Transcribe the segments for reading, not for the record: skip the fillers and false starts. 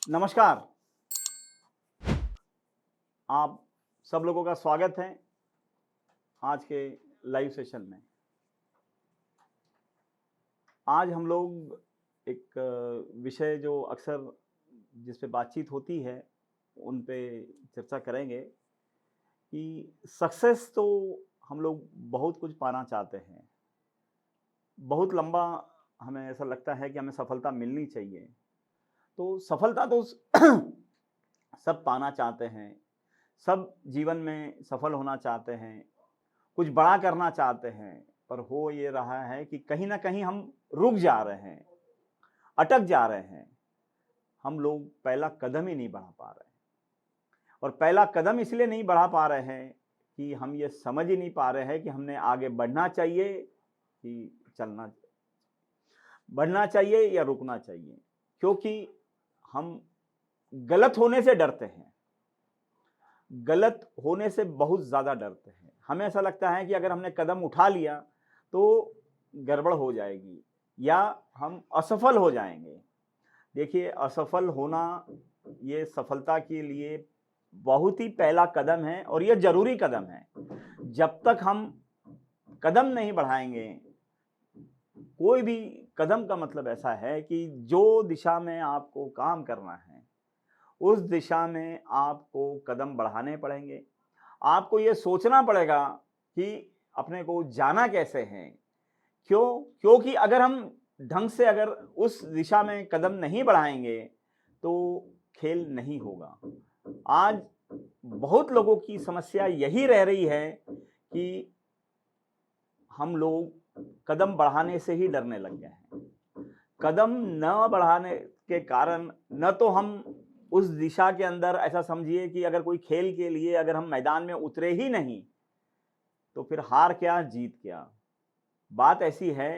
नमस्कार। आप सब लोगों का स्वागत है आज के लाइव सेशन में। आज हम लोग एक विषय जो अक्सर जिस पे बातचीत होती है उन पे चर्चा करेंगे कि सक्सेस तो हम लोग बहुत कुछ पाना चाहते हैं, बहुत लंबा हमें ऐसा लगता है कि हमें सफलता मिलनी चाहिए। तो सफलता तो सब पाना चाहते हैं, सब जीवन में सफल होना चाहते हैं, कुछ बड़ा करना चाहते हैं, पर हो ये रहा है कि कहीं न कहीं हम रुक जा रहे हैं, अटक जा रहे हैं। हम लोग पहला कदम ही नहीं बढ़ा पा रहे हैं और पहला कदम इसलिए नहीं बढ़ा पा रहे हैं कि हम ये समझ ही नहीं पा रहे हैं कि हमने आगे बढ़ना चाहिए कि बढ़ना चाहिए या रुकना चाहिए, क्योंकि हम गलत होने से डरते हैं। गलत होने से बहुत ज़्यादा डरते हैं। हमें ऐसा लगता है कि अगर हमने कदम उठा लिया तो गड़बड़ हो जाएगी या हम असफल हो जाएंगे। देखिए, असफल होना ये सफलता के लिए बहुत ही पहला कदम है और ये ज़रूरी कदम है। जब तक हम कदम नहीं बढ़ाएंगे, कोई भी कदम का मतलब ऐसा है कि जो दिशा में आपको काम करना है उस दिशा में आपको कदम बढ़ाने पड़ेंगे। आपको ये सोचना पड़ेगा कि अपने को जाना कैसे है। क्योंकि अगर हम ढंग से अगर उस दिशा में कदम नहीं बढ़ाएंगे तो खेल नहीं होगा। आज बहुत लोगों की समस्या यही रह रही है कि हम लोग कदम बढ़ाने से ही डरने लग गए हैं। कदम न बढ़ाने के कारण न तो हम उस दिशा के अंदर, ऐसा समझिए कि अगर कोई खेल के लिए अगर हम मैदान में उतरे ही नहीं तो फिर हार क्या जीत क्या। बात ऐसी है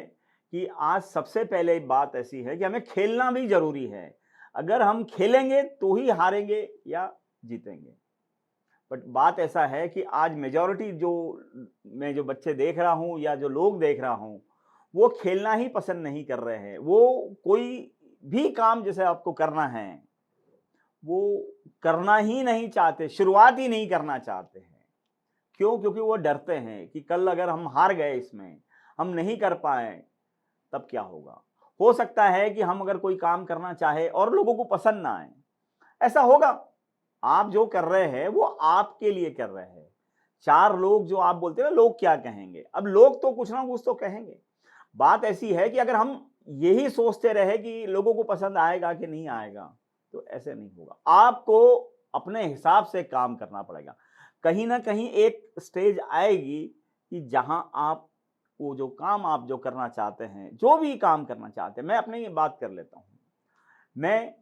कि आज सबसे पहले बात ऐसी है कि हमें खेलना भी जरूरी है। अगर हम खेलेंगे तो ही हारेंगे या जीतेंगे। बट बात ऐसा है कि आज मेजॉरिटी मैं जो बच्चे देख रहा हूं या जो लोग देख रहा हूं वो खेलना ही पसंद नहीं कर रहे हैं। वो कोई भी काम जैसे आपको करना है वो करना ही नहीं चाहते, शुरुआत ही नहीं करना चाहते हैं। क्यों? क्योंकि वो डरते हैं कि कल अगर हम हार गए, इसमें हम नहीं कर पाए तब क्या होगा। हो सकता है कि हम अगर कोई काम करना चाहे और लोगों को पसंद ना आए, ऐसा होगा। आप जो कर रहे हैं वो आपके लिए कर रहे हैं। चार लोग जो आप बोलते हैं ना, लोग क्या कहेंगे, अब लोग तो कुछ ना कुछ तो कहेंगे। बात ऐसी है कि अगर हम यही सोचते रहे कि लोगों को पसंद आएगा कि नहीं आएगा तो ऐसे नहीं होगा। आपको अपने हिसाब से काम करना पड़ेगा। कहीं ना कहीं एक स्टेज आएगी कि जहां आप वो जो काम आप जो करना चाहते हैं, जो भी काम करना चाहते हैं, मैं अपनी ये बात कर लेता हूं। मैं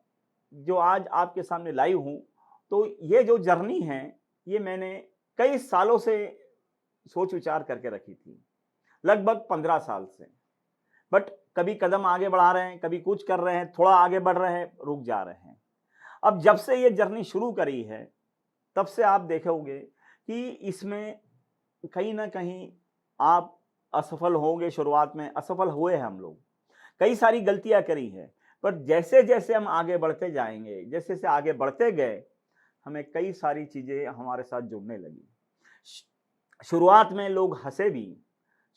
जो आज आपके सामने लाइव हूं, तो ये जो जर्नी है ये मैंने कई सालों से सोच विचार करके रखी थी, लगभग 15 साल से। बट कभी कदम आगे बढ़ा रहे हैं, कभी कुछ कर रहे हैं, थोड़ा आगे बढ़ रहे हैं, रुक जा रहे हैं। अब जब से ये जर्नी शुरू करी है तब से आप देखोगे कि इसमें कहीं ना कहीं आप असफल होंगे। शुरुआत में असफल हुए हैं हम लोग, कई सारी गलतियां करी है। पर जैसे जैसे हम आगे बढ़ते जाएंगे, जैसे जैसे आगे बढ़ते गए, हमें कई सारी चीजें हमारे साथ जुड़ने लगी। शुरुआत में लोग हंसे भी,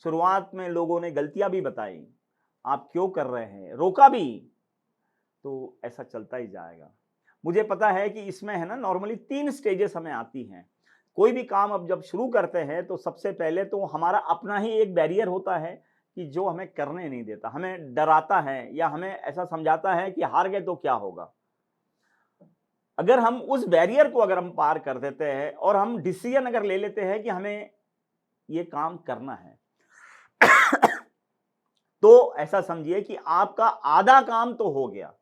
शुरुआत में लोगों ने गलतियां भी बताई, आप क्यों कर रहे हैं, रोका भी। तो ऐसा चलता ही जाएगा। मुझे पता है कि इसमें है ना, नॉर्मली 3 स्टेजेस हमें आती हैं। कोई भी काम अब जब शुरू करते हैं तो सबसे पहले तो हमारा अपना ही एक बैरियर होता है कि जो हमें करने नहीं देता, हमें डराता है या हमें ऐसा समझाता है कि हार गए तो क्या होगा। अगर हम उस बैरियर को अगर हम पार कर देते हैं और हम डिसीजन अगर ले लेते हैं कि हमें ये काम करना है तो ऐसा समझिए कि आपका आधा काम तो हो गया।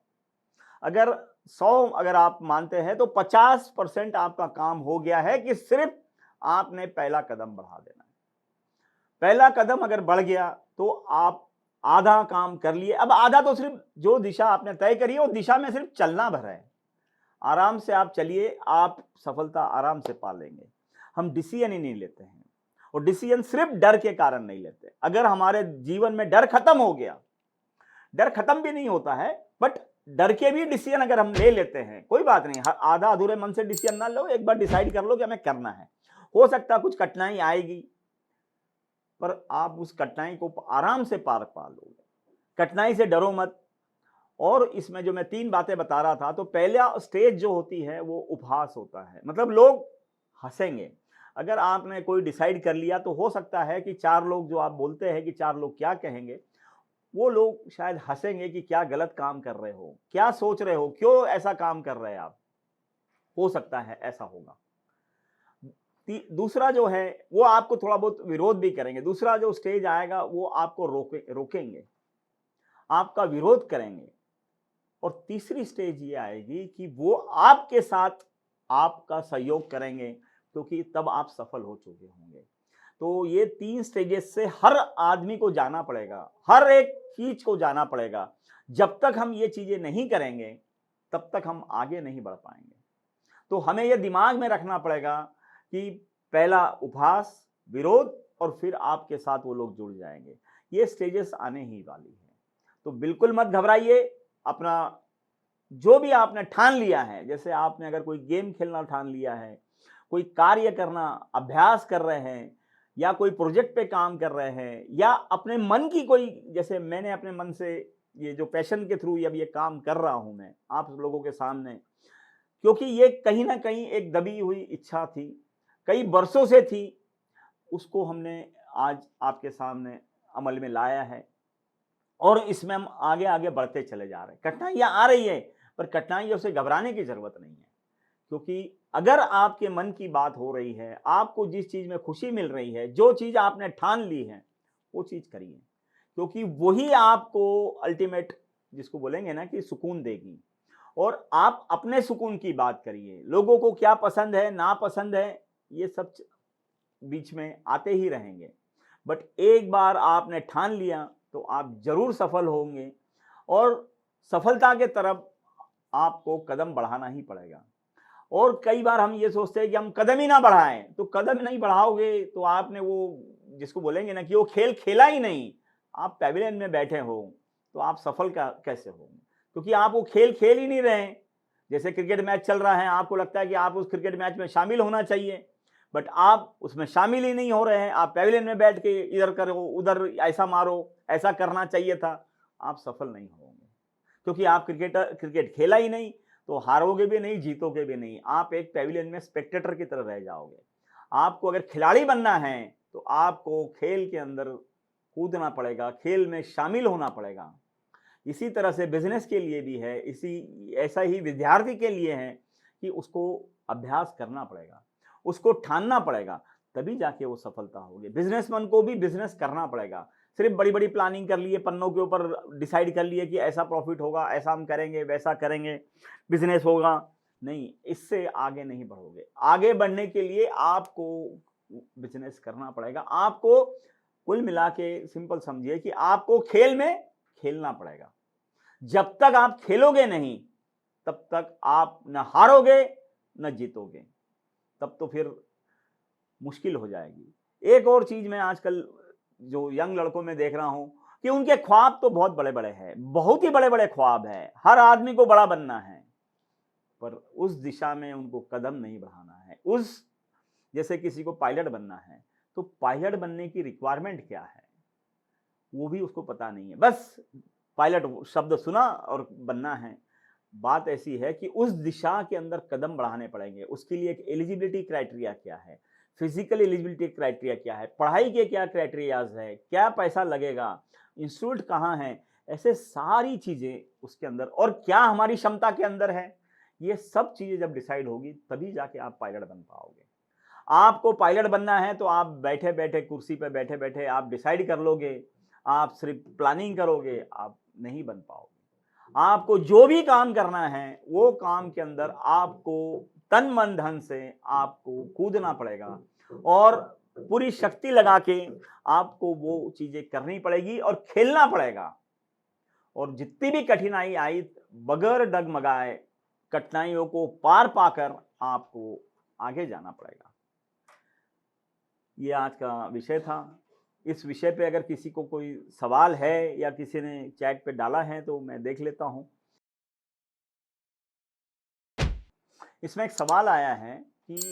अगर 100 अगर आप मानते हैं तो 50% आपका काम हो गया है कि सिर्फ आपने पहला कदम बढ़ा देना है। पहला कदम अगर बढ़ गया तो आप आधा काम कर लिए। अब आधा तो सिर्फ जो दिशा आपने तय करी है वो दिशा में सिर्फ चलना भर है। आराम से आप चलिए, आप सफलता आराम से पा लेंगे। हम डिसीजन ही नहीं लेते हैं और डिसीजन सिर्फ डर के कारण नहीं लेते। अगर हमारे जीवन में डर खत्म हो गया, डर खत्म भी नहीं होता है बट डर के भी डिसीजन अगर हम ले लेते हैं, कोई बात नहीं, आधा अधूरे मन से डिसीजन ना लो, एक बार डिसाइड कर लो कि हमें करना है। हो सकता है कुछ कठिनाई आएगी, पर आप उस कठिनाई को आराम से पार पा लोगे। कठिनाई से डरो मत। और इसमें जो मैं 3 बातें बता रहा था, तो पहला स्टेज जो होती है वो उपहास होता है, मतलब लोग हंसेंगे। अगर आपने कोई डिसाइड कर लिया तो हो सकता है कि 4 लोग, जो आप बोलते हैं कि 4 लोग क्या कहेंगे, वो लोग शायद हंसेंगे कि क्या गलत काम कर रहे हो, क्या सोच रहे हो, क्यों ऐसा काम कर रहे हैं आप। हो सकता है ऐसा होगा। दूसरा जो है वो आपको थोड़ा बहुत विरोध भी करेंगे। दूसरा जो स्टेज आएगा वो आपको रोकेंगे, आपका विरोध करेंगे। और तीसरी स्टेज ये आएगी कि वो आपके साथ आपका सहयोग करेंगे, क्योंकि तब आप सफल हो चुके होंगे। तो ये 3 स्टेजेस से हर आदमी को जाना पड़ेगा, हर एक चीज को जाना पड़ेगा। जब तक हम ये चीजें नहीं करेंगे तब तक हम आगे नहीं बढ़ पाएंगे। तो हमें यह दिमाग में रखना पड़ेगा कि पहला उपहास, विरोध, और फिर आपके साथ वो लोग जुड़ जाएंगे। ये स्टेजेस आने ही वाली है। तो बिल्कुल मत घबराइए। अपना जो भी आपने ठान लिया है, जैसे आपने अगर कोई गेम खेलना ठान लिया है, कोई कार्य करना, अभ्यास कर रहे हैं, या कोई प्रोजेक्ट पे काम कर रहे हैं, या अपने मन की कोई, जैसे मैंने अपने मन से ये जो पैशन के थ्रू अब ये काम कर रहा हूं मैं आप लोगों के सामने, क्योंकि ये कहीं ना कहीं एक दबी हुई इच्छा थी, कई वर्षों से थी, उसको हमने आज आपके सामने अमल में लाया है। और इसमें हम आगे आगे बढ़ते चले जा रहे हैं। कठिनाइयां आ रही है, पर कठिनाइयों से घबराने की जरूरत नहीं है, क्योंकि अगर आपके मन की बात हो रही है, आपको जिस चीज में खुशी मिल रही है, जो चीज आपने ठान ली है, वो चीज करिए, क्योंकि वही आपको अल्टीमेट, जिसको बोलेंगे ना कि सुकून देगी। और आप अपने सुकून की बात करिए। लोगों को क्या पसंद है, ना पसंद है, ये सब बीच में आते ही रहेंगे, बट एक बार आपने ठान लिया तो आप जरूर सफल होंगे। और सफलता के तरफ आपको कदम बढ़ाना ही पड़ेगा। और कई बार हम ये सोचते हैं कि हम कदम ही ना बढ़ाएं, तो कदम नहीं बढ़ाओगे तो आपने वो, जिसको बोलेंगे ना कि वो खेल खेला ही नहीं, आप पैविलियन में बैठे हो, तो आप सफल कैसे होंगे, क्योंकि आप वो खेल खेल ही नहीं रहे हैं। जैसे क्रिकेट मैच चल रहा है, आपको लगता है कि आप उस क्रिकेट मैच में शामिल होना चाहिए, बट आप उसमें शामिल ही नहीं हो रहे हैं। आप पैविलियन में बैठ के इधर करो, उधर ऐसा मारो, ऐसा करना चाहिए था, आप सफल नहीं होंगे, क्योंकि आप क्रिकेट खेला ही नहीं। तो हारोगे भी नहीं, जीतोगे भी नहीं, आप एक पैविलियन में स्पेक्टेटर की तरह रह जाओगे। आपको अगर खिलाड़ी बनना है तो आपको खेल के अंदर कूदना पड़ेगा, खेल में शामिल होना पड़ेगा। इसी तरह से बिजनेस के लिए भी है, इसी ऐसा ही विद्यार्थी के लिए है कि उसको अभ्यास करना पड़ेगा, उसको ठानना पड़ेगा, तभी जाके वो सफलता होगी। बिजनेसमैन को भी बिजनेस करना पड़ेगा। सिर्फ बड़ी बड़ी प्लानिंग कर लिए, पन्नों के ऊपर डिसाइड कर लिए कि ऐसा प्रॉफिट होगा, ऐसा हम करेंगे, वैसा करेंगे, बिजनेस होगा, नहीं, इससे आगे नहीं बढ़ोगे। आगे बढ़ने के लिए आपको बिजनेस करना पड़ेगा। आपको कुल मिला के सिंपल समझिए कि आपको खेल में खेलना पड़ेगा। जब तक आप खेलोगे नहीं, तब तक आप न हारोगे न जीतोगे, तब तो फिर मुश्किल हो जाएगी। एक और चीज मैं आजकल जो यंग लड़कों में देख रहा हूं कि उनके ख्वाब तो बहुत बड़े बड़े हैं, बहुत ही बड़े बड़े ख्वाब है, हर आदमी को बड़ा बनना है, पर उस दिशा में उनको कदम नहीं बढ़ाना है। जैसे किसी को पायलट बनना है, तो पायलट बनने की रिक्वायरमेंट क्या है वो भी उसको पता नहीं है, बस पायलट शब्द सुना और बनना है। बात ऐसी है कि उस दिशा के अंदर कदम बढ़ाने पड़ेंगे। उसके लिए एक एलिजिबिलिटी क्राइटेरिया क्या है, फिजिकल एलिजिबिलिटी क्राइटेरिया क्या है, पढ़ाई के क्या क्राइटेरियाज है, क्या पैसा लगेगा, इंस्टीट्यूट कहाँ है, ऐसे सारी चीजें उसके अंदर, और क्या हमारी क्षमता के अंदर है, ये सब चीजें जब डिसाइड होगी तभी जाके आप पायलट बन पाओगे। आपको पायलट बनना है तो आप बैठे बैठे कुर्सी पर बैठे बैठे आप डिसाइड कर लोगे, आप सिर्फ प्लानिंग करोगे, आप नहीं बन पाओगे। आपको जो भी काम करना है वो काम के अंदर आपको तन मन धन से आपको कूदना पड़ेगा, और पूरी शक्ति लगा के आपको वो चीजें करनी पड़ेगी और खेलना पड़ेगा। और जितनी भी कठिनाई आई, बगैर डगमगाए कठिनाइयों को पार पाकर आपको आगे जाना पड़ेगा। ये आज का विषय था। इस विषय पे अगर किसी को कोई सवाल है या किसी ने चैट पे डाला है तो मैं देख लेता हूँ। इसमें एक सवाल आया है कि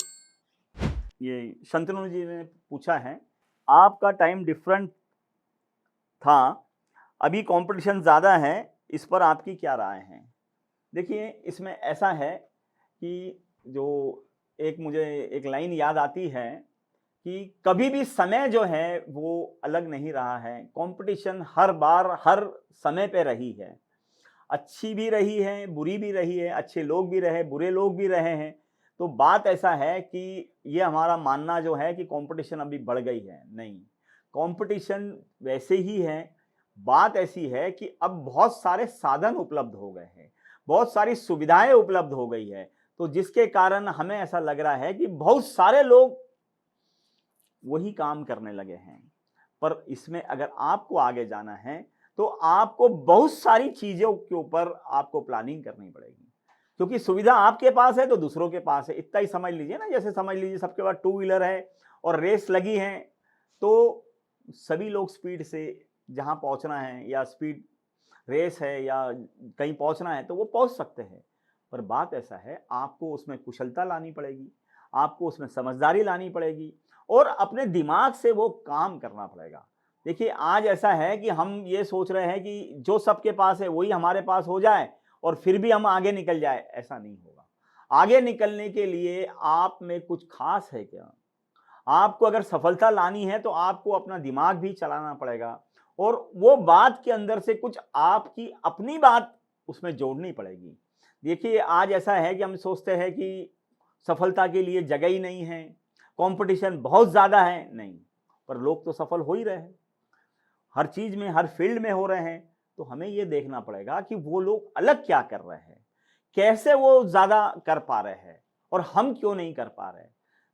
ये शंतनु जी ने पूछा है, आपका टाइम डिफरेंट था, अभी कंपटीशन ज़्यादा है, इस पर आपकी क्या राय है? देखिए, इसमें ऐसा है कि जो मुझे एक लाइन याद आती है कि कभी भी समय जो है वो अलग नहीं रहा है। कंपटीशन हर बार हर समय पे रही है। अच्छी भी रही है, बुरी भी रही है, अच्छे लोग भी रहे, बुरे लोग भी रहे हैं। तो बात ऐसा है कि ये हमारा मानना जो है कि कंपटीशन अभी बढ़ गई है, नहीं। कंपटीशन वैसे ही है। बात ऐसी है कि अब बहुत सारे साधन उपलब्ध हो गए हैं, बहुत सारी सुविधाएं उपलब्ध हो गई है, तो जिसके कारण हमें ऐसा लग रहा है कि बहुत सारे लोग वही काम करने लगे हैं। पर इसमें अगर आपको आगे जाना है तो आपको बहुत सारी चीज़ों के ऊपर आपको प्लानिंग करनी पड़ेगी, क्योंकि सुविधा आपके पास है तो दूसरों के पास है। इतना ही समझ लीजिए ना, जैसे समझ लीजिए सबके पास टू व्हीलर है और रेस लगी है, तो सभी लोग स्पीड से जहाँ पहुँचना है या स्पीड रेस है या कहीं पहुँचना है तो वो पहुँच सकते हैं। पर बात ऐसा है, आपको उसमें कुशलता लानी पड़ेगी, आपको उसमें समझदारी लानी पड़ेगी और अपने दिमाग से वो काम करना पड़ेगा। देखिए, आज ऐसा है कि हम ये सोच रहे हैं कि जो सबके पास है वही हमारे पास हो जाए और फिर भी हम आगे निकल जाए, ऐसा नहीं होगा। आगे निकलने के लिए आप में कुछ खास है क्या? आपको अगर सफलता लानी है तो आपको अपना दिमाग भी चलाना पड़ेगा और वो बात के अंदर से कुछ आपकी अपनी बात उसमें जोड़नी पड़ेगी। देखिए, आज ऐसा है कि हम सोचते हैं कि सफलता के लिए जगह ही नहीं है, कंपटीशन बहुत ज़्यादा है, नहीं। पर लोग तो सफल हो ही रहे हैं, हर चीज़ में, हर फील्ड में हो रहे हैं। तो हमें ये देखना पड़ेगा कि वो लोग अलग क्या कर रहे हैं, कैसे वो ज़्यादा कर पा रहे हैं और हम क्यों नहीं कर पा रहे।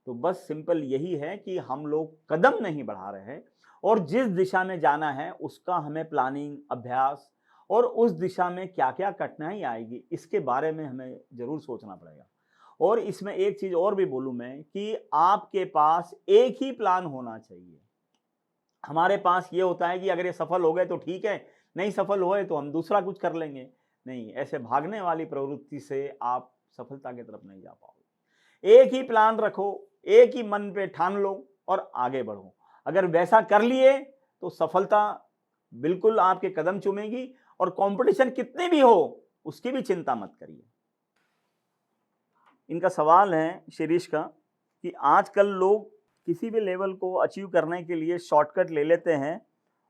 तो बस सिंपल यही है कि हम लोग कदम नहीं बढ़ा रहे हैं और जिस दिशा में जाना है उसका हमें प्लानिंग, अभ्यास और उस दिशा में क्या-क्या कठिनाई आएगी इसके बारे में हमें ज़रूर सोचना पड़ेगा। और इसमें एक चीज़ और भी बोलूँ मैं कि आपके पास एक ही प्लान होना चाहिए। हमारे पास ये होता है कि अगर ये सफल हो गए तो ठीक है, नहीं सफल हुए तो हम दूसरा कुछ कर लेंगे। नहीं, ऐसे भागने वाली प्रवृत्ति से आप सफलता की तरफ नहीं जा पाओगे। एक ही प्लान रखो, एक ही मन पे ठान लो और आगे बढ़ो। अगर वैसा कर लिए तो सफलता बिल्कुल आपके कदम चूमेगी और कंपटीशन कितनी भी हो, उसकी भी चिंता मत करिए। इनका सवाल है शिरीष का कि आजकल लोग किसी भी लेवल को अचीव करने के लिए शॉर्टकट ले लेते हैं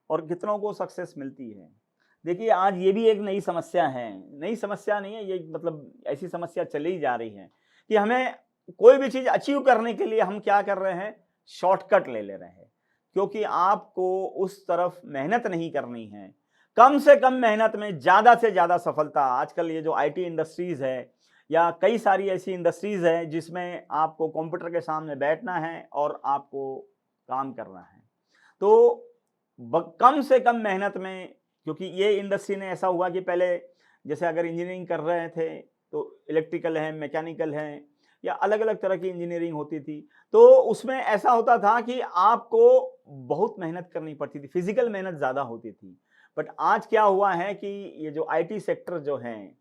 और कितनों को सक्सेस मिलती है। देखिए, आज ये भी एक नई समस्या है, नई समस्या नहीं है ये, मतलब ऐसी समस्या चली ही जा रही है कि हमें कोई भी चीज़ अचीव करने के लिए हम क्या कर रहे हैं, शॉर्टकट ले रहे हैं, क्योंकि आपको उस तरफ मेहनत नहीं करनी है। कम से कम मेहनत में ज़्यादा से ज़्यादा सफलता। आजकल ये जो आईटी इंडस्ट्रीज़ है या कई सारी ऐसी इंडस्ट्रीज़ हैं जिसमें आपको कंप्यूटर के सामने बैठना है और आपको काम करना है, तो कम से कम मेहनत में, क्योंकि ये इंडस्ट्री ने ऐसा हुआ कि पहले जैसे अगर इंजीनियरिंग कर रहे थे तो इलेक्ट्रिकल है, मैकेनिकल है या अलग अलग तरह की इंजीनियरिंग होती थी, तो उसमें ऐसा होता था कि आपको बहुत मेहनत करनी पड़ती थी, फिजिकल मेहनत ज़्यादा होती थी। बट आज क्या हुआ है कि ये जो आईटी सेक्टर जो हैं,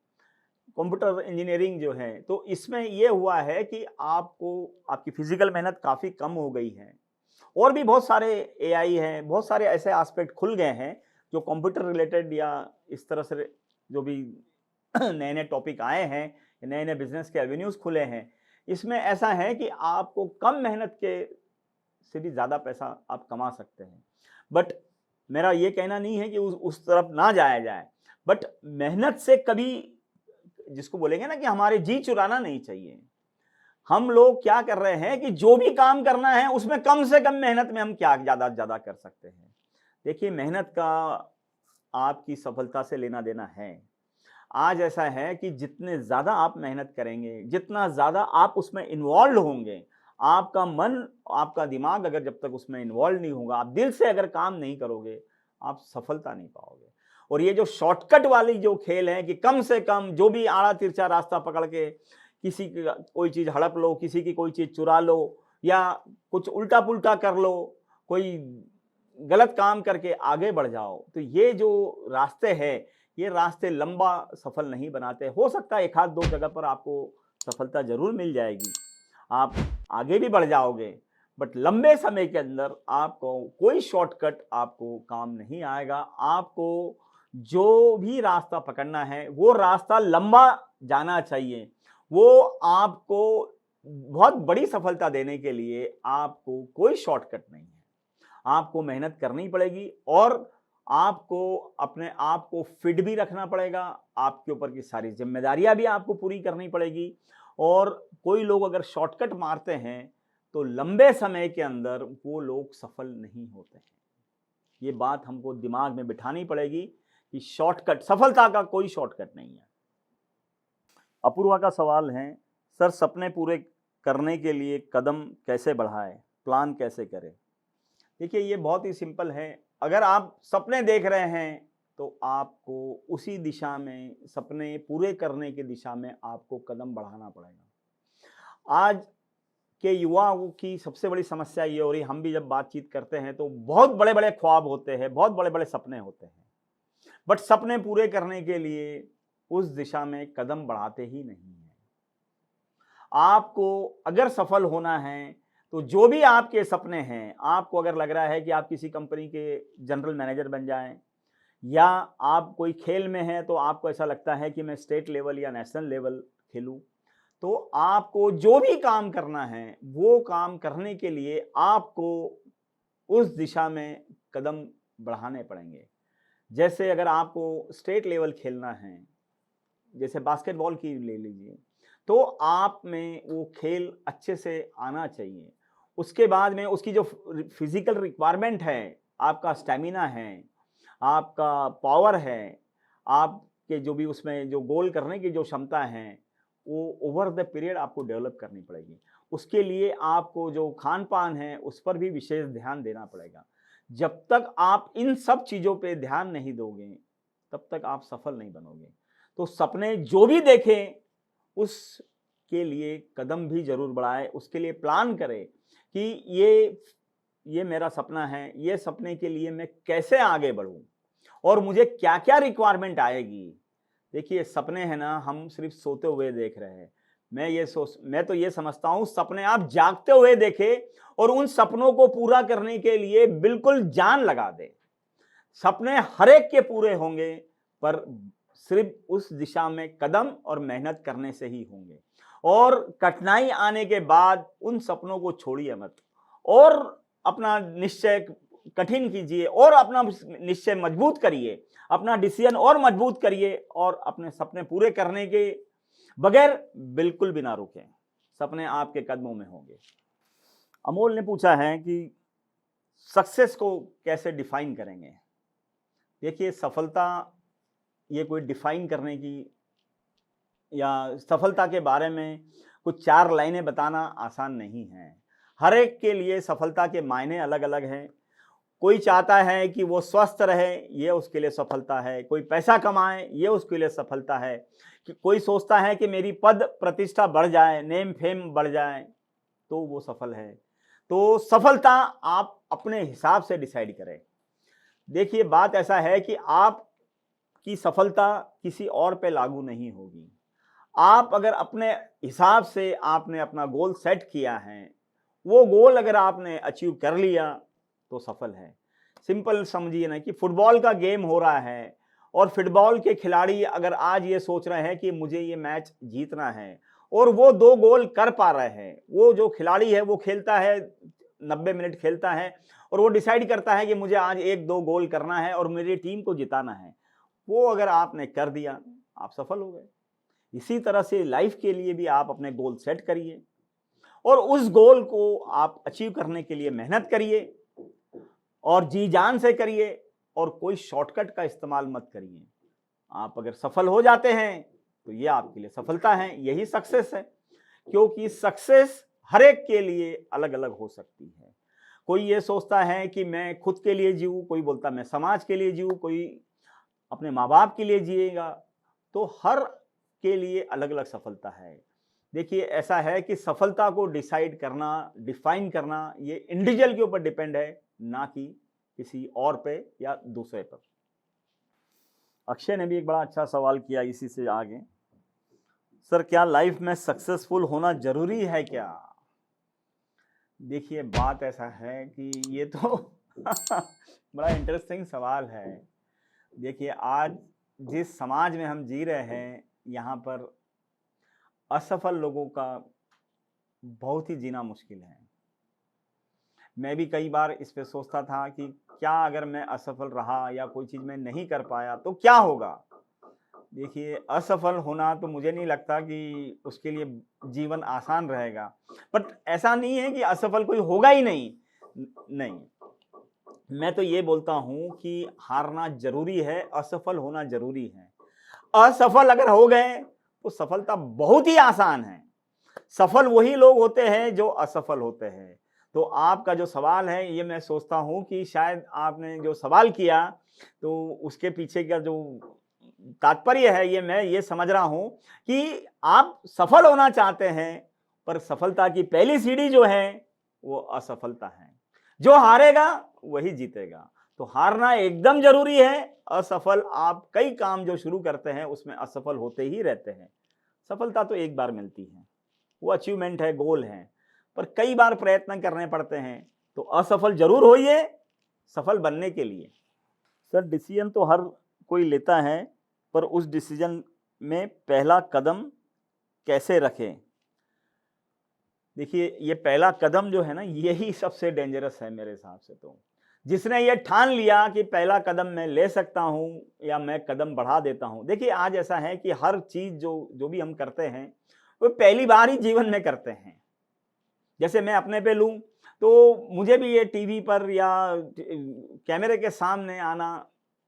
कंप्यूटर इंजीनियरिंग जो है, तो इसमें ये हुआ है कि आपको आपकी फिजिकल मेहनत काफ़ी कम हो गई है और भी बहुत सारे एआई हैं, बहुत सारे ऐसे एस्पेक्ट खुल गए हैं जो कंप्यूटर रिलेटेड या इस तरह से जो भी नए नए टॉपिक आए हैं, नए नए बिजनेस के एवेन्यूज़ खुले हैं, इसमें ऐसा है कि आपको कम मेहनत के से भी ज़्यादा पैसा आप कमा सकते हैं। बट मेरा ये कहना नहीं है कि उस तरफ ना जाया जाए, बट मेहनत से कभी, जिसको बोलेंगे ना कि हमारे जी चुराना नहीं चाहिए। हम लोग क्या कर रहे हैं कि जो भी काम करना है उसमें कम से कम मेहनत में हम क्या ज़्यादा से ज़्यादा कर सकते हैं। देखिए, मेहनत का आपकी सफलता से लेना देना है। आज ऐसा है कि जितने ज़्यादा आप मेहनत करेंगे, जितना ज़्यादा आप उसमें इन्वॉल्व होंगे, आपका मन, आपका दिमाग अगर जब तक उसमें इन्वॉल्व नहीं होगा, आप दिल से अगर काम नहीं करोगे, आप सफलता नहीं पाओगे। और ये जो शॉर्टकट वाली जो खेल है कि कम से कम जो भी आड़ा तिरछा रास्ता पकड़ के किसी की कोई चीज़ हड़प लो, किसी की कोई चीज़ चुरा लो या कुछ उल्टा पुल्टा कर लो, कोई गलत काम करके आगे बढ़ जाओ, तो ये जो रास्ते हैं, ये रास्ते लंबा सफल नहीं बनाते। हो सकता है एक आध दो जगह पर आपको सफलता ज़रूर मिल जाएगी, आप आगे भी बढ़ जाओगे, बट लंबे समय के अंदर आपको कोई शॉर्टकट आपको काम नहीं आएगा। आपको जो भी रास्ता पकड़ना है वो रास्ता लंबा जाना चाहिए। वो आपको बहुत बड़ी सफलता देने के लिए आपको कोई शॉर्टकट नहीं है। आपको मेहनत करनी पड़ेगी और आपको अपने आप को फिट भी रखना पड़ेगा। आपके ऊपर की सारी जिम्मेदारियां भी आपको पूरी करनी पड़ेगी। और कोई लोग अगर शॉर्टकट मारते हैं तो लंबे समय के अंदर वो लोग सफल नहीं होते हैं। ये बात हमको दिमाग में बिठानी पड़ेगी कि शॉर्टकट, सफलता का कोई शॉर्टकट नहीं है। अपूर्वा का सवाल है, सर सपने पूरे करने के लिए कदम कैसे बढ़ाएं, प्लान कैसे करें? देखिए ये बहुत ही सिंपल है। अगर आप सपने देख रहे हैं तो आपको उसी दिशा में, सपने पूरे करने की दिशा में आपको कदम बढ़ाना पड़ेगा। आज के युवाओं की सबसे बड़ी समस्या ये हो रही, हम भी जब बातचीत करते हैं तो बहुत बड़े बड़े ख्वाब होते हैं, बहुत बड़े बड़े सपने होते हैं, बट सपने पूरे करने के लिए उस दिशा में कदम बढ़ाते ही नहीं हैं। आपको अगर सफल होना है तो जो भी आपके सपने हैं, आपको अगर लग रहा है कि आप किसी कंपनी के जनरल मैनेजर बन जाएं, या आप कोई खेल में हैं तो आपको ऐसा लगता है कि मैं स्टेट लेवल या नेशनल लेवल खेलूं, तो आपको जो भी काम करना है वो काम करने के लिए आपको उस दिशा में कदम बढ़ाने पड़ेंगे। जैसे अगर आपको स्टेट लेवल खेलना है, जैसे बास्केटबॉल की ले लीजिए, तो आप में वो खेल अच्छे से आना चाहिए। उसके बाद में उसकी जो फिजिकल रिक्वायरमेंट है, आपका स्टैमिना है, आपका पावर है, आपके जो भी उसमें जो गोल करने की जो क्षमता है, वो ओवर द पीरियड आपको डेवलप करनी पड़ेगी। उसके लिए आपको जो खान पान है उस पर भी विशेष ध्यान देना पड़ेगा। जब तक आप इन सब चीज़ों पे ध्यान नहीं दोगे तब तक आप सफल नहीं बनोगे। तो सपने जो भी देखें उसके लिए कदम भी जरूर बढ़ाए, उसके लिए प्लान करें कि ये मेरा सपना है, ये सपने के लिए मैं कैसे आगे बढ़ूं और मुझे क्या क्या रिक्वायरमेंट आएगी। देखिए सपने हैं ना, हम सिर्फ सोते हुए देख रहे हैं। मैं तो ये समझता हूं सपने आप जागते हुए देखें और उन सपनों को पूरा करने के लिए बिल्कुल जान लगा दें। सपने हर एक के पूरे होंगे, पर सिर्फ उस दिशा में कदम और मेहनत करने से ही होंगे। और कठिनाई आने के बाद उन सपनों को छोड़िए मत और अपना निश्चय कठिन कीजिए और अपना निश्चय मजबूत करिए, अपना डिसीजन और मजबूत करिए और अपने सपने पूरे करने के बगैर बिल्कुल भी ना रुकें। सपने आपके कदमों में होंगे। अमोल ने पूछा है कि सक्सेस को कैसे डिफाइन करेंगे। देखिए सफलता ये कोई डिफाइन करने की या सफलता के बारे में कुछ 4 लाइनें बताना आसान नहीं है। हर एक के लिए सफलता के मायने अलग अलग हैं। कोई चाहता है कि वो स्वस्थ रहे, ये उसके लिए सफलता है। कोई पैसा कमाए, ये उसके लिए सफलता है। कि कोई सोचता है कि मेरी पद प्रतिष्ठा बढ़ जाए, नेम फेम बढ़ जाए, तो वो सफल है। तो सफलता आप अपने हिसाब से डिसाइड करें। देखिए बात ऐसा है कि आपकी सफलता किसी और पे लागू नहीं होगी। आप अगर अपने हिसाब से आपने अपना गोल सेट किया है, वो गोल अगर आपने अचीव कर लिया तो सफल है। सिंपल समझिए ना कि फुटबॉल का गेम हो रहा है और फुटबॉल के खिलाड़ी अगर आज ये सोच रहे हैं कि मुझे ये मैच जीतना है और वो 2 गोल कर पा रहे हैं, वो जो खिलाड़ी है वो खेलता है 90 मिनट खेलता है और वो डिसाइड करता है कि मुझे आज 1-2 गोल करना है और मेरी टीम को जिताना है, वो अगर आपने कर दिया आप सफल हो गए। इसी तरह से लाइफ के लिए भी आप अपने गोल सेट करिए और उस गोल को आप अचीव करने के लिए मेहनत करिए और जी जान से करिए और कोई शॉर्टकट का इस्तेमाल मत करिए। आप अगर सफल हो जाते हैं तो ये आपके लिए सफलता है, यही सक्सेस है। क्योंकि सक्सेस हर एक के लिए अलग अलग हो सकती है। कोई ये सोचता है कि मैं खुद के लिए जीऊँ, कोई बोलता मैं समाज के लिए जीऊँ, कोई अपने माँ बाप के लिए जिएगा। तो हर के लिए अलग अलग सफलता है। देखिए ऐसा है कि सफलता को डिसाइड करना, डिफाइन करना, ये इंडिविजुअल के ऊपर डिपेंड है, ना कि किसी और पे या दूसरे पर। अक्षय ने भी एक बड़ा अच्छा सवाल किया इसी से आगे। सर क्या लाइफ में सक्सेसफुल होना जरूरी है क्या? देखिए बात ऐसा है कि ये तो बड़ा इंटरेस्टिंग सवाल है। देखिए आज जिस समाज में हम जी रहे हैं यहाँ पर असफल लोगों का बहुत ही जीना मुश्किल है। मैं भी कई बार इस पे सोचता था कि क्या अगर मैं असफल रहा या कोई चीज़ मैं नहीं कर पाया तो क्या होगा। देखिए असफल होना तो मुझे नहीं लगता कि उसके लिए जीवन आसान रहेगा, बट ऐसा नहीं है कि असफल कोई होगा ही नहीं। नहीं, मैं तो ये बोलता हूं कि हारना जरूरी है, असफल होना जरूरी है। असफल अगर हो गए तो सफलता बहुत ही आसान है। सफल वही लोग होते हैं जो असफल होते हैं। तो आपका जो सवाल है ये मैं सोचता हूं कि शायद आपने जो सवाल किया तो उसके पीछे का जो तात्पर्य है ये मैं ये समझ रहा हूं कि आप सफल होना चाहते हैं, पर सफलता की पहली सीढ़ी जो है वो असफलता है। जो हारेगा वही जीतेगा। तो हारना एकदम जरूरी है। असफल आप कई काम जो शुरू करते हैं उसमें असफल होते ही रहते हैं। सफलता तो एक बार मिलती है, वो अचीवमेंट है, गोल है, पर कई बार प्रयत्न करने पड़ते हैं। तो असफल जरूर होइए सफल बनने के लिए। सर डिसीजन तो हर कोई लेता है, पर उस डिसीजन में पहला कदम कैसे रखें? देखिए ये पहला कदम जो है ना यही सबसे डेंजरस है मेरे हिसाब से। तो जिसने ये ठान लिया कि पहला कदम मैं ले सकता हूं या मैं कदम बढ़ा देता हूं। देखिए आज ऐसा है कि हर चीज जो जो भी हम करते हैं वो पहली बार ही जीवन में करते हैं। जैसे मैं अपने पे लूं तो मुझे भी ये टीवी पर या कैमरे के सामने आना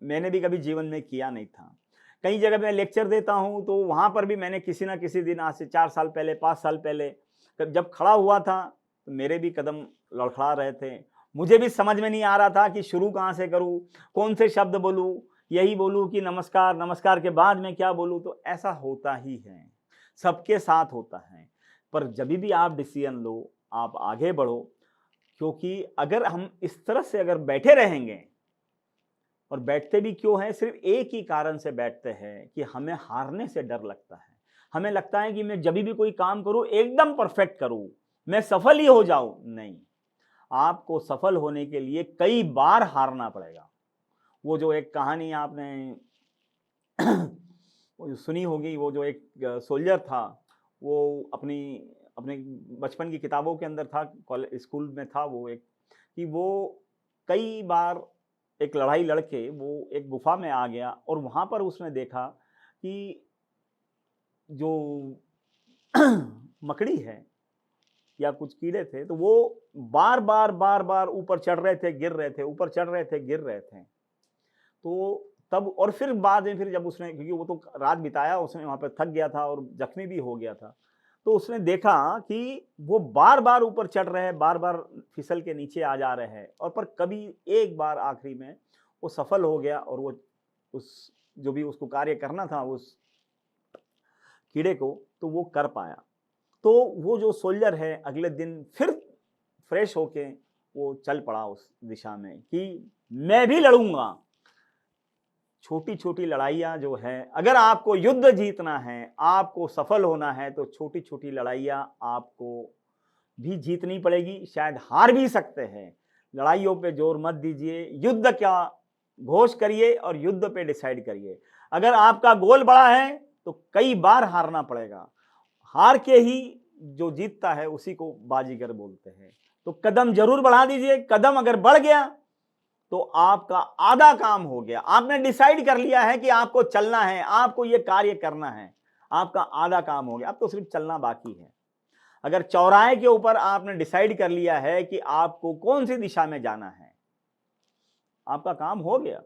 मैंने भी कभी जीवन में किया नहीं था। कई जगह मैं लेक्चर देता हूं तो वहां पर भी मैंने किसी ना किसी दिन, आज से 4 साल पहले, 5 साल पहले जब खड़ा हुआ था तो मेरे भी कदम लड़खड़ा रहे थे। मुझे भी समझ में नहीं आ रहा था कि शुरू कहाँ से करूँ, कौन से शब्द बोलूँ, यही बोलूँ कि नमस्कार, नमस्कार के बाद में क्या बोलूँ। तो ऐसा होता ही है, सबके साथ होता है। पर जब भी आप डिसीजन लो आप आगे बढ़ो, क्योंकि अगर हम इस तरह से अगर बैठे रहेंगे, और बैठते भी क्यों हैं, सिर्फ एक ही कारण से बैठते हैं कि हमें हारने से डर लगता है। हमें लगता है कि मैं जब भी कोई काम करूं एकदम परफेक्ट करूं, मैं सफल ही हो जाऊं। नहीं, आपको सफल होने के लिए कई बार हारना पड़ेगा। वो जो एक कहानी आपने वो जो सुनी होगी, वो जो एक सोल्जर था, वो अपनी अपने बचपन की किताबों के अंदर था, कॉलेज स्कूल में था वो, एक कि वो कई बार एक लड़ाई लड़के वो एक गुफा में आ गया और वहां पर उसने देखा कि जो मकड़ी है या कुछ कीड़े थे तो वो बार बार ऊपर चढ़ रहे थे, गिर रहे थे, ऊपर चढ़ रहे थे, गिर रहे थे। तो तब और फिर बाद में फिर जब उसने, क्योंकि वो तो रात बिताया उसने वहां पर, थक गया था और जख्मी भी हो गया था, तो उसने देखा कि वो बार बार ऊपर चढ़ रहे हैं, बार बार फिसल के नीचे आ जा रहे हैं, और पर कभी एक बार आखिरी में वो सफल हो गया और वो उस जो भी उसको कार्य करना था उस कीड़े को, तो वो कर पाया। तो वो जो सोल्जर है अगले दिन फिर फ्रेश होके वो चल पड़ा उस दिशा में कि मैं भी लड़ूंगा। छोटी छोटी लड़ाइयाँ जो है, अगर आपको युद्ध जीतना है, आपको सफल होना है, तो छोटी छोटी लड़ाइयाँ आपको भी जीतनी पड़ेगी। शायद हार भी सकते हैं। लड़ाइयों पे जोर मत दीजिए, युद्ध क्या घोष करिए और युद्ध पे डिसाइड करिए। अगर आपका गोल बड़ा है तो कई बार हारना पड़ेगा। हार के ही जो जीतता है उसी को बाजीगर बोलते हैं। तो कदम जरूर बढ़ा दीजिए। कदम अगर बढ़ गया तो आपका आधा काम हो गया। आपने डिसाइड कर लिया है कि आपको चलना है, आपको यह कार्य करना है, आपका आधा काम हो गया। अब तो सिर्फ चलना बाकी है। अगर चौराहे के ऊपर आपने डिसाइड कर लिया है कि आपको कौन सी दिशा में जाना है, आपका काम हो गया।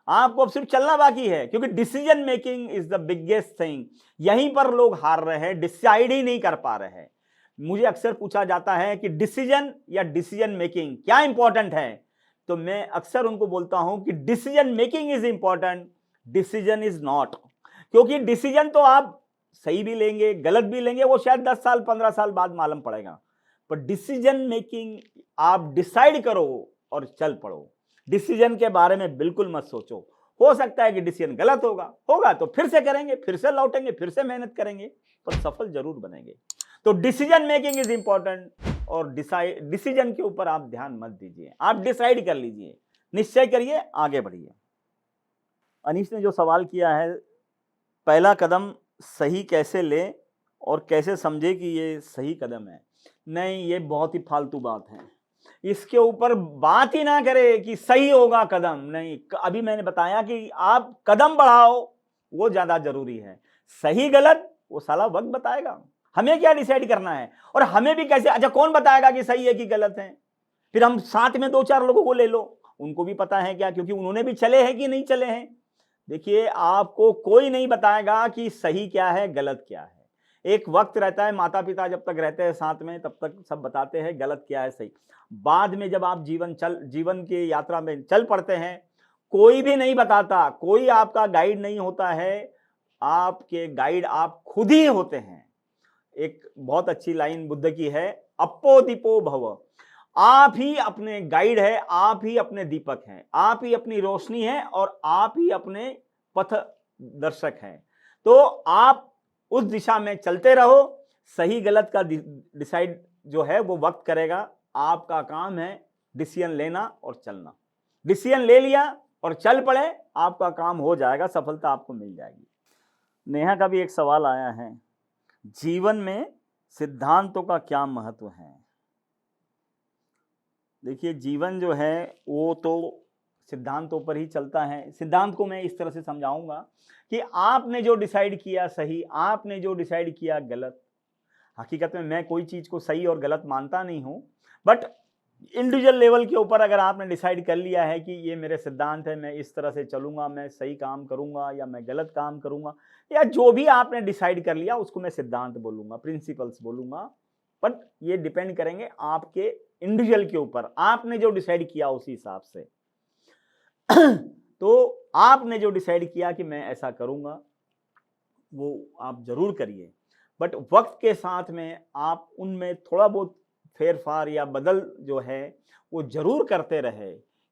आपको अब सिर्फ चलना बाकी है, क्योंकि decision making is the biggest thing. यहीं पर लोग हार रहे हैं, डिसाइड ही नहीं कर पा रहे हैं। मुझे अक्सर पूछा जाता है कि डिसीजन या डिसीजन मेकिंग क्या इंपॉर्टेंट है, तो मैं अक्सर उनको बोलता हूं कि decision making is important, decision is not. क्योंकि डिसीजन तो आप सही भी लेंगे, गलत भी लेंगे, वो शायद 10 साल 15 साल बाद मालूम पड़ेगा। पर डिसीजन मेकिंग आप डिसाइड करो और चल पड़ो। डिसीजन के बारे में बिल्कुल मत सोचो। हो सकता है कि डिसीजन गलत होगा तो फिर से करेंगे, फिर से लौटेंगे, फिर से मेहनत करेंगे, पर सफल जरूर बनेंगे। तो डिसीजन मेकिंग इज इंपॉर्टेंट, और डिसीजन के ऊपर आप ध्यान मत दीजिए, आप डिसाइड कर लीजिए, निश्चय करिए, आगे बढ़िए। अनीश ने जो सवाल किया है, पहला कदम सही कैसे ले और कैसे समझे कि ये सही कदम है। नहीं, ये बहुत ही फालतू बात है, इसके ऊपर बात ही ना करे कि सही होगा कदम। नहीं, अभी मैंने बताया कि आप कदम बढ़ाओ, वो ज्यादा जरूरी है। सही गलत वो साला वक्त बताएगा, हमें क्या डिसाइड करना है, और हमें भी कैसे, अच्छा कौन बताएगा कि सही है कि गलत है? फिर हम साथ में 2-4 लोगों को ले लो, उनको भी पता है क्या, क्योंकि उन्होंने भी चले हैं कि नहीं चले हैं। देखिए, आपको कोई नहीं बताएगा कि सही क्या है गलत क्या है। एक वक्त रहता है, माता पिता जब तक रहते हैं साथ में तब तक सब बताते हैं गलत क्या है सही। बाद में जब आप जीवन की यात्रा में चल पड़ते हैं, कोई भी नहीं बताता, कोई आपका गाइड नहीं होता है, आपके गाइड आप खुद ही होते हैं। एक बहुत अच्छी लाइन बुद्ध की है, अप्पो दीपो भव। आप ही अपने गाइड है, आप ही अपने दीपक हैं, आप ही अपनी रोशनी है, और आप ही अपने पथ दर्शक हैं। तो आप उस दिशा में चलते रहो, सही गलत का डिसाइड जो है वो वक्त करेगा। आपका काम है डिसीजन लेना और चलना। डिसीजन ले लिया और चल पड़े, आपका काम हो जाएगा, सफलता आपको मिल जाएगी। नेहा का भी एक सवाल आया है, जीवन में सिद्धांतों का क्या महत्व है? देखिए, जीवन जो है वो तो सिद्धांतों पर ही चलता है। सिद्धांत को मैं इस तरह से समझाऊंगा कि आपने जो डिसाइड किया सही, आपने जो डिसाइड किया गलत। हकीकत में मैं कोई चीज़ को सही और गलत मानता नहीं हूँ, बट इंडिविजुअल लेवल के ऊपर अगर आपने डिसाइड कर लिया है कि ये मेरे सिद्धांत है, मैं इस तरह से चलूंगा, मैं सही काम करूंगा या मैं गलत काम करूंगा, या जो भी आपने डिसाइड कर लिया उसको मैं सिद्धांत बोलूंगा, प्रिंसिपल्स बोलूंगा। बट ये डिपेंड करेंगे आपके इंडिविजुअल के ऊपर, आपने जो डिसाइड किया उसी हिसाब से। तो आपने जो डिसाइड किया कि मैं ऐसा करूंगा, वो आप जरूर करिए, बट वक्त के साथ में आप उनमें थोड़ा बहुत फेरफार या बदल जो है वो जरूर करते रहे,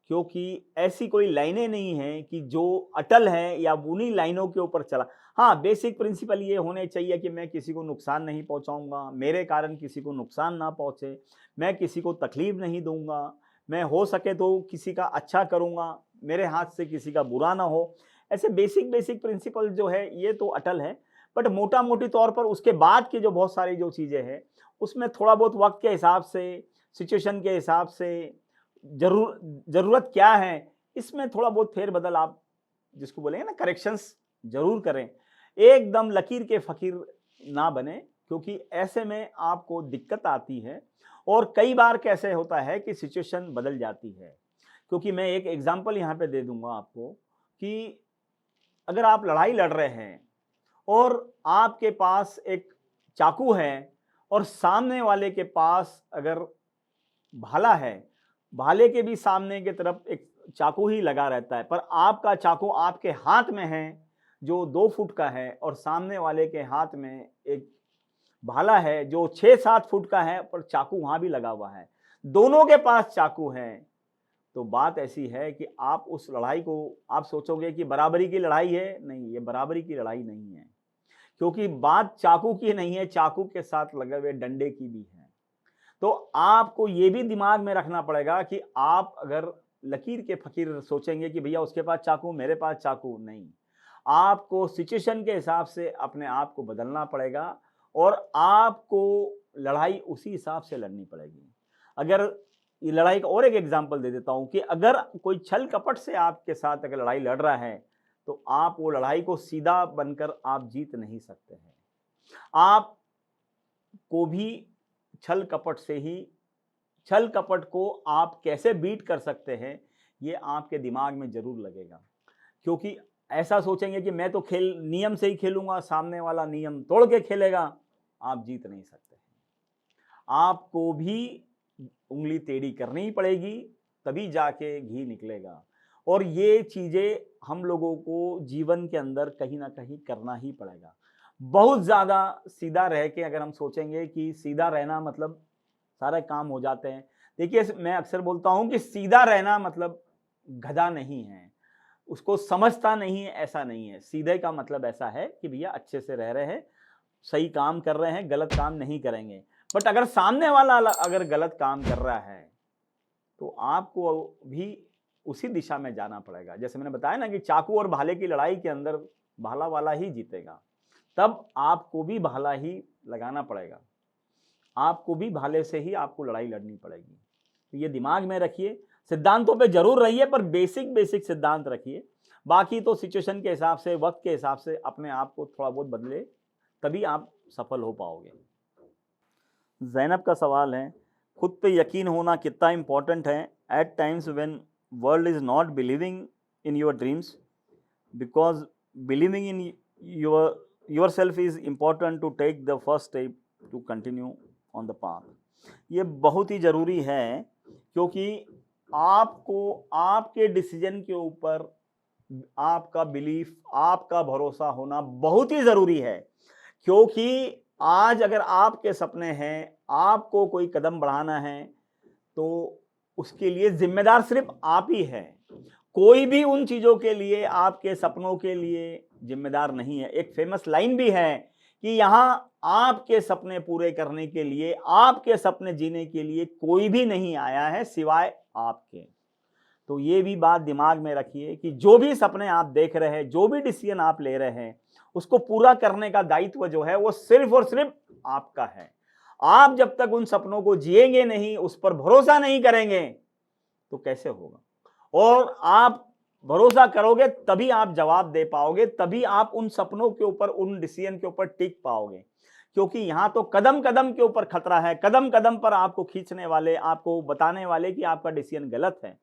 क्योंकि ऐसी कोई लाइनें नहीं हैं कि जो अटल हैं या उन्हीं लाइनों के ऊपर चला। हाँ, बेसिक प्रिंसिपल ये होने चाहिए कि मैं किसी को नुकसान नहीं पहुंचाऊंगा, मेरे कारण किसी को नुकसान ना पहुंचे, मैं किसी को तकलीफ नहीं दूंगा, मैं हो सके तो किसी का अच्छा करूंगा, मेरे हाथ से किसी का बुरा ना हो। ऐसे बेसिक प्रिंसिपल जो है ये तो अटल है, बट मोटा मोटी तौर पर उसके बाद की जो बहुत सारी जो चीज़ें हैं उसमें थोड़ा बहुत वक्त के हिसाब से, सिचुएशन के हिसाब से, ज़रूरत क्या है, इसमें थोड़ा बहुत फेरबदल आप जिसको बोलेंगे ना करेक्शंस जरूर करें। एकदम लकीर के फकीर ना बने, क्योंकि ऐसे में आपको दिक्कत आती है, और कई बार कैसे होता है कि सिचुएशन बदल जाती है। क्योंकि मैं एक एग्जांपल यहाँ पे दे दूंगा आपको कि अगर आप लड़ाई लड़ रहे हैं और आपके पास एक चाकू है और सामने वाले के पास अगर भाला है, भाले के भी सामने की तरफ एक चाकू ही लगा रहता है, पर आपका चाकू आपके हाथ में है जो 2 फुट का है, और सामने वाले के हाथ में एक भाला है जो 6-7 फुट का है, पर चाकू वहां भी लगा हुआ है, दोनों के पास चाकू है। तो बात ऐसी है कि आप उस लड़ाई को आप सोचोगे कि बराबरी की लड़ाई है, नहीं, ये बराबरी की लड़ाई नहीं है, क्योंकि बात चाकू की नहीं है, चाकू के साथ लगे हुए डंडे की भी है। तो आपको ये भी दिमाग में रखना पड़ेगा कि आप अगर लकीर के फकीर सोचेंगे कि भैया उसके पास चाकू मेरे पास चाकू, नहीं, आपको सिचुएशन के हिसाब से अपने आप को बदलना पड़ेगा, और आपको लड़ाई उसी हिसाब से लड़नी पड़ेगी। अगर ये लड़ाई का और एक एग्जांपल दे देता हूं कि अगर कोई छल कपट से आपके साथ अगर लड़ाई लड़ रहा है, तो आप वो लड़ाई को सीधा बनकर आप जीत नहीं सकते हैं। आप को भी छल कपट से ही, छल कपट को आप कैसे बीट कर सकते हैं ये आपके दिमाग में जरूर लगेगा। क्योंकि ऐसा सोचेंगे कि मैं तो खेल नियम से ही खेलूंगा, सामने वाला नियम तोड़ के खेलेगा, आप जीत नहीं सकते हैं। आपको भी उंगली टेढ़ी करनी पड़ेगी, तभी जाके घी निकलेगा। और ये चीजें हम लोगों को जीवन के अंदर कहीं ना कहीं करना ही पड़ेगा। बहुत ज्यादा सीधा रह के अगर हम सोचेंगे कि सीधा रहना मतलब सारे काम हो जाते हैं, देखिए मैं अक्सर बोलता हूं कि सीधा रहना मतलब गधा नहीं है। उसको समझता नहीं है, ऐसा नहीं है। सीधे का मतलब ऐसा है कि भैया अच्छे से रह रहे हैं, सही काम कर रहे हैं, गलत काम नहीं करेंगे। बट अगर सामने वाला अगर गलत काम कर रहा है तो आपको भी उसी दिशा में जाना पड़ेगा। जैसे मैंने बताया ना कि चाकू और भाले की लड़ाई के अंदर भाला वाला ही जीतेगा, तब आपको भी भाला ही लगाना पड़ेगा, आपको भी भाले से ही आपको लड़ाई लड़नी पड़ेगी। तो ये दिमाग में रखिए। सिद्धांतों पे जरूर रहिए, पर बेसिक सिद्धांत रखिए। बाकी तो सिचुएशन के हिसाब से, वक्त के हिसाब से अपने आप को थोड़ा बहुत बदले, तभी आप सफल हो पाओगे। जैनब का सवाल है, खुद पे यकीन होना कितना इंपॉर्टेंट है at times when world is not believing in your dreams, because believing in your self is important to take the first step to continue on the path. ये बहुत ही ज़रूरी है, क्योंकि आपको आपके डिसीजन के ऊपर आपका बिलीफ, आपका भरोसा होना बहुत ही ज़रूरी है। क्योंकि आज अगर आपके सपने हैं, आपको कोई कदम बढ़ाना है, तो उसके लिए जिम्मेदार सिर्फ आप ही हैं। कोई भी उन चीज़ों के लिए, आपके सपनों के लिए जिम्मेदार नहीं है। एक फेमस लाइन भी है कि यहाँ आपके सपने पूरे करने के लिए, आपके सपने जीने के लिए कोई भी नहीं आया है सिवाय आपके। तो ये भी बात दिमाग में रखिए कि जो भी सपने आप देख रहे हैं, जो भी डिसीजन आप ले रहे हैं, उसको पूरा करने का दायित्व जो है वो सिर्फ और सिर्फ आपका है। आप जब तक उन सपनों को जिएंगे नहीं, उस पर भरोसा नहीं करेंगे, तो कैसे होगा? और आप भरोसा करोगे तभी आप जवाब दे पाओगे, तभी आप उन सपनों के ऊपर, उन डिसीजन के ऊपर टिक पाओगे। क्योंकि यहां तो कदम कदम के ऊपर खतरा है, कदम कदम पर आपको खींचने वाले, आपको बताने वाले कि आपका डिसीजन गलत है।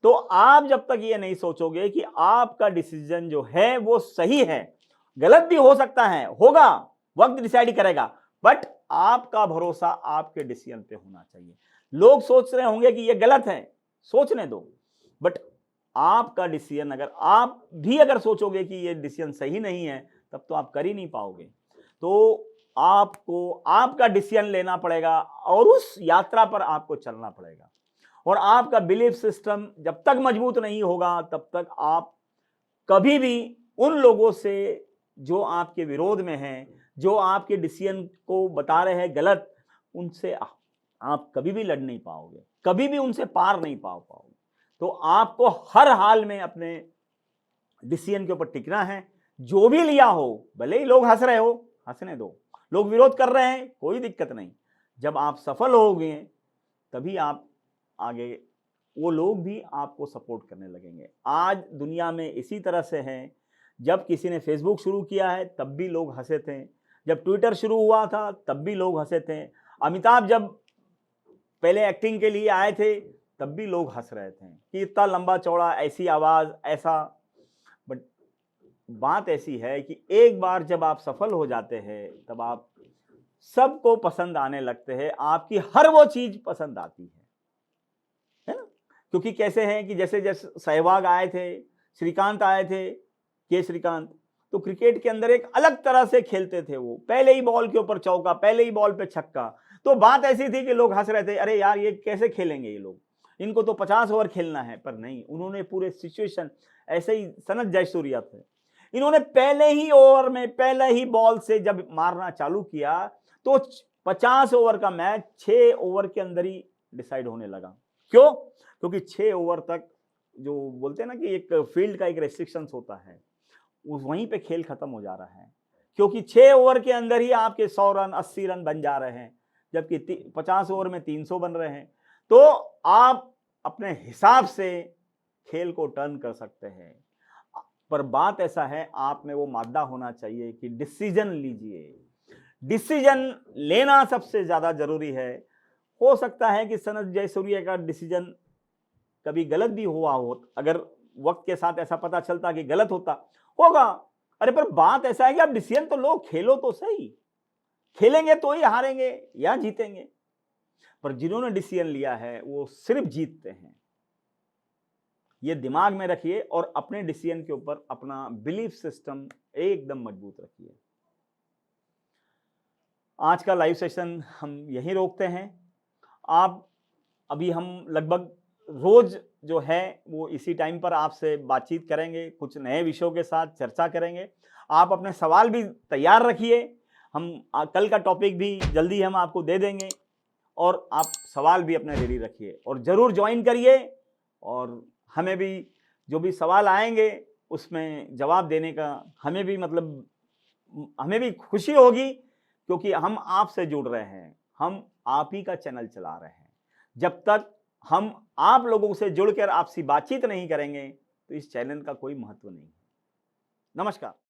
तो आप जब तक ये नहीं सोचोगे कि आपका डिसीजन जो है वो सही है, गलत भी हो सकता है, होगा, वक्त डिसाइड करेगा, बट आपका भरोसा आपके डिसीजन पे होना चाहिए। लोग सोच रहे होंगे कि ये गलत है, सोचने दो, बट आपका डिसीजन, अगर सोचोगे कि ये डिसीजन सही नहीं है, तब तो आप कर ही नहीं पाओगे। तो आपको आपका डिसीजन लेना पड़ेगा और उस यात्रा पर आपको चलना पड़ेगा। और आपका बिलीफ सिस्टम जब तक मजबूत नहीं होगा, तब तक आप कभी भी उन लोगों से जो आपके विरोध में हैं, जो आपके डिसीजन को बता रहे हैं गलत, उनसे आप कभी भी लड़ नहीं पाओगे, कभी भी उनसे पार नहीं पाओगे। तो आपको हर हाल में अपने डिसीजन के ऊपर टिकना है। जो भी लिया हो, भले ही लोग हंस रहे हो, हंसने दो, लोग विरोध कर रहे हैं, कोई दिक्कत नहीं। जब आप सफल होगे तभी आप आगे, वो लोग भी आपको सपोर्ट करने लगेंगे। आज दुनिया में इसी तरह से है। जब किसी ने फेसबुक शुरू किया है तब भी लोग हंसे थे, जब ट्विटर शुरू हुआ था तब भी लोग हंसे थे, अमिताभ जब पहले एक्टिंग के लिए आए थे तब भी लोग हंस रहे थे कि इतना लंबा चौड़ा, ऐसी आवाज, ऐसा। बट बात ऐसी है कि एक बार जब आप सफल हो जाते हैं, तब आप सबको पसंद आने लगते हैं, आपकी हर वो चीज पसंद आती है ना? क्योंकि कैसे हैं कि जैसे जैसे सहवाग आए थे, श्रीकांत आए थे, के श्रीकांत, तो क्रिकेट के अंदर एक अलग तरह से खेलते थे। वो पहले ही बॉल के ऊपर चौका, पहले ही बॉल पे छक्का। तो बात ऐसी थी कि लोग हंस रहे थे, अरे यार ये कैसे खेलेंगे ये लोग, इनको तो 50 ओवर खेलना है। पर नहीं, उन्होंने पूरे सिचुएशन, ऐसे ही सनत जयसूर्या थे, इन्होंने पहले ही ओवर में, पहले ही बॉल से जब मारना चालू किया तो 50 ओवर का मैच 6 ओवर के अंदर ही डिसाइड होने लगा। क्यों? क्योंकि 6 ओवर तक, जो बोलते हैं ना कि एक फील्ड का एक रेस्ट्रिक्शंस होता है, वहीं पे खेल खत्म हो जा रहा है। क्योंकि 6 ओवर के अंदर ही आपके 100 रन, 80 रन बन जा रहे हैं, जबकि 50 ओवर में 300 बन रहे हैं। तो आप अपने हिसाब से खेल को टर्न कर सकते हैं। पर बात ऐसा है, आप में वो मादा होना चाहिए कि डिसीजन लीजिए। डिसीजन लेना सबसे ज्यादा जरूरी है। हो सकता है कि सनत जयसूर्या का डिसीजन कभी गलत भी हुआ हो, अगर वक्त के साथ ऐसा पता चलता कि गलत होगा। अरे पर बात ऐसा है कि आप डिसीजन तो लो, खेलो तो सही, खेलेंगे तो ही हारेंगे या जीतेंगे। पर जिन्होंने डिसीजन लिया है वो सिर्फ जीतते हैं। ये दिमाग में रखिए और अपने डिसीजन के ऊपर अपना बिलीफ सिस्टम एकदम मजबूत रखिए। आज का लाइव सेशन हम यहीं रोकते हैं। आप अभी हम लगभग रोज जो है वो इसी टाइम पर आपसे बातचीत करेंगे, कुछ नए विषयों के साथ चर्चा करेंगे। आप अपने सवाल भी तैयार रखिए, हम कल का टॉपिक भी जल्दी हम आपको दे देंगे और आप सवाल भी अपने रेडी रखिए और ज़रूर ज्वाइन करिए और हमें भी जो भी सवाल आएंगे उसमें जवाब देने का हमें भी हमें भी खुशी होगी, क्योंकि हम आपसे जुड़ रहे हैं, हम आप ही का चैनल चला रहे हैं। जब तक हम आप लोगों से जुड़कर आपसी बातचीत नहीं करेंगे तो इस चैनल का कोई महत्व नहीं है। नमस्कार।